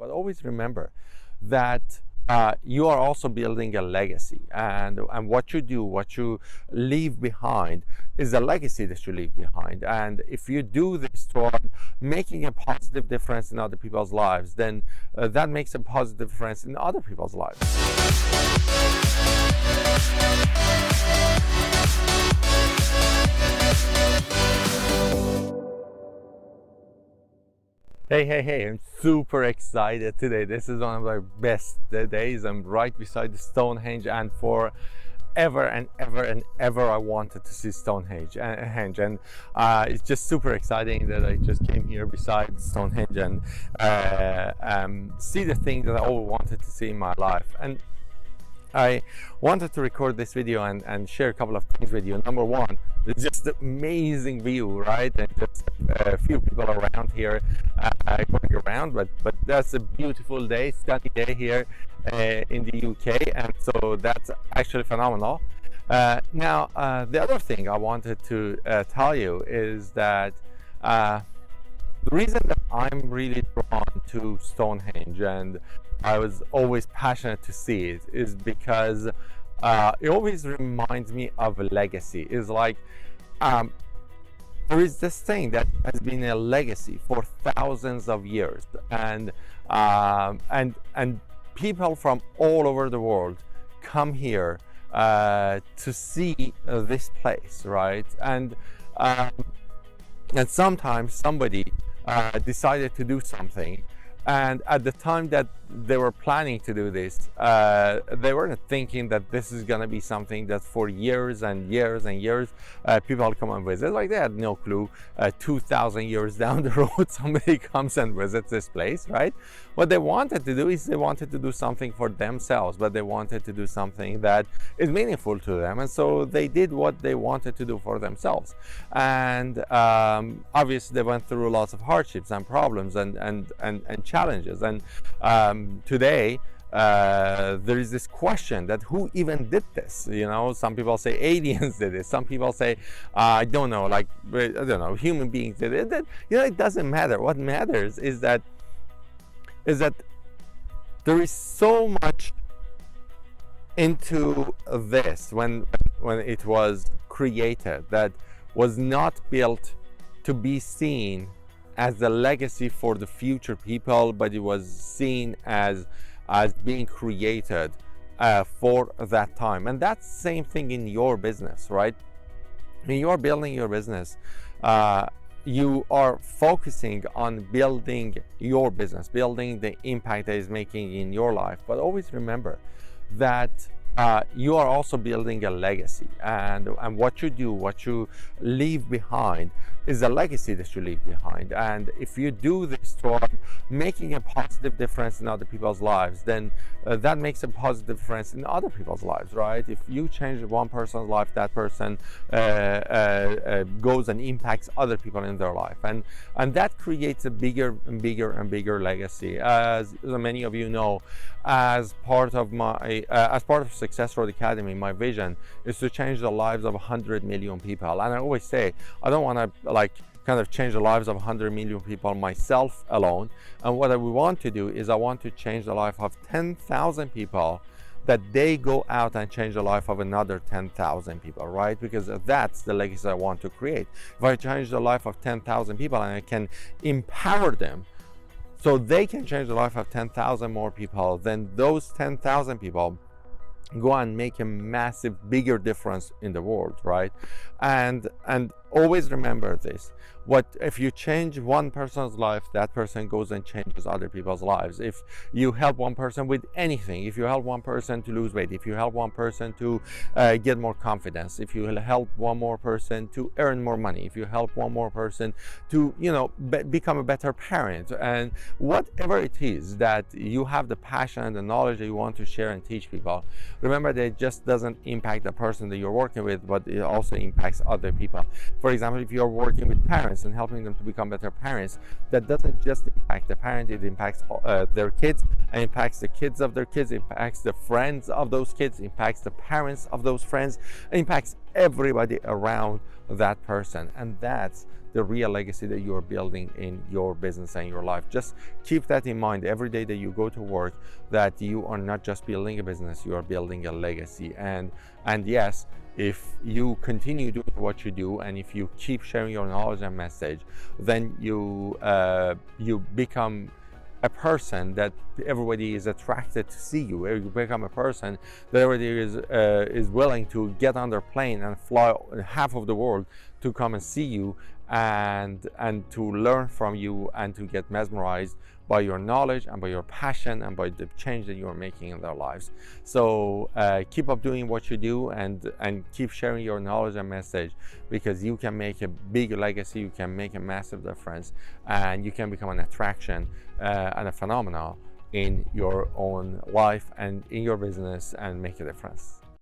But always remember that you are also building a legacy, and what you do, what you leave behind, is a legacy that you leave behind. And if you do this toward making a positive difference in other people's lives, then that makes a positive difference in other people's lives. Hey, I'm super excited today. This is one of my best days. I'm right beside the Stonehenge, and for ever and ever I wanted to see Stonehenge, and it's just super exciting that I just came here beside Stonehenge and see the thing that I always wanted to see in my life. And I wanted to record this video and share a couple of things with you. Number one, it's just an amazing view, right? And just a few people around here going around, but that's a beautiful day, sunny day here in the UK, and so that's actually phenomenal. Now, the other thing I wanted to tell you is that the reason that I'm really drawn to Stonehenge, and I was always passionate to see it, is because it always reminds me of a legacy. It's like there is this thing that has been a legacy for thousands of years, and people from all over the world come here to see this place, right? And sometimes somebody decided to do something, and at the time that they were planning to do this, they weren't thinking that this is going to be something that for years and years and years people will come and visit. Like, they had no clue 2,000 years down the road somebody comes and visits this place, right? What they wanted to do is they wanted to do something for themselves, but they wanted to do something that is meaningful to them, and so they did what they wanted to do for themselves. And obviously they went through lots of hardships and problems and challenges, and today there is this question that who even did this? You know, some people say aliens did it, some people say I don't know, like, I don't know, human beings did it. You know, it doesn't matter. What matters is that there is so much into this when it was created, that was not built to be seen as a legacy for the future people, but it was seen as being created for that time. And that's the same thing in your business, right? When you're building your business, you are focusing on building your business, building the impact that is making in your life. But always remember that you are also building a legacy, and what you do, what you leave behind, is a legacy that you leave behind. And if you do this toward making a positive difference in other people's lives, then that makes a positive difference in other people's lives, right? If you change one person's life, that person goes and impacts other people in their life, and that creates a bigger and bigger legacy. As many of you know, as part of Success Road Academy, my vision is to change the lives of 100 million people. And I always say, I don't want to kind of change the lives of 100 million people myself alone. And what I want to do is I want to change the life of 10,000 people, that they go out and change the life of another 10,000 people, right? Because that's the legacy I want to create. If I change the life of 10,000 people and I can empower them so they can change the life of 10,000 more people, then those 10,000 people go and make a massive, bigger difference in the world, right? And always remember this: what if you change one person's life, that person goes and changes other people's lives. If you help one person with anything, if you help one person to lose weight, if you help one person to get more confidence, if you help one more person to earn more money, if you help one more person to, you know, become a better parent, and whatever it is that you have the passion and the knowledge that you want to share and teach people, remember that it just doesn't impact the person that you're working with, but it also impacts other people. For example, if you're working with parents and helping them to become better parents, that doesn't just impact the parent, it impacts their kids, and impacts the kids of their kids, impacts the friends of those kids, impacts the parents of those friends, impacts everybody around that person. And that's the real legacy that you are building in your business and your life. Just keep that in mind every day that you go to work, that you are not just building a business, you are building a legacy. And yes, if you continue doing what you do, and if you keep sharing your knowledge and message, then you become a person that everybody is attracted to see you. You become a person that everybody is willing to get on their plane and fly half of the world to come and see you, and to learn from you, and to get mesmerized by your knowledge and by your passion and by the change that you are making in their lives. So keep up doing what you do, and keep sharing your knowledge and message, because you can make a big legacy, you can make a massive difference, and you can become an attraction and a phenomenon in your own life and in your business, and make a difference.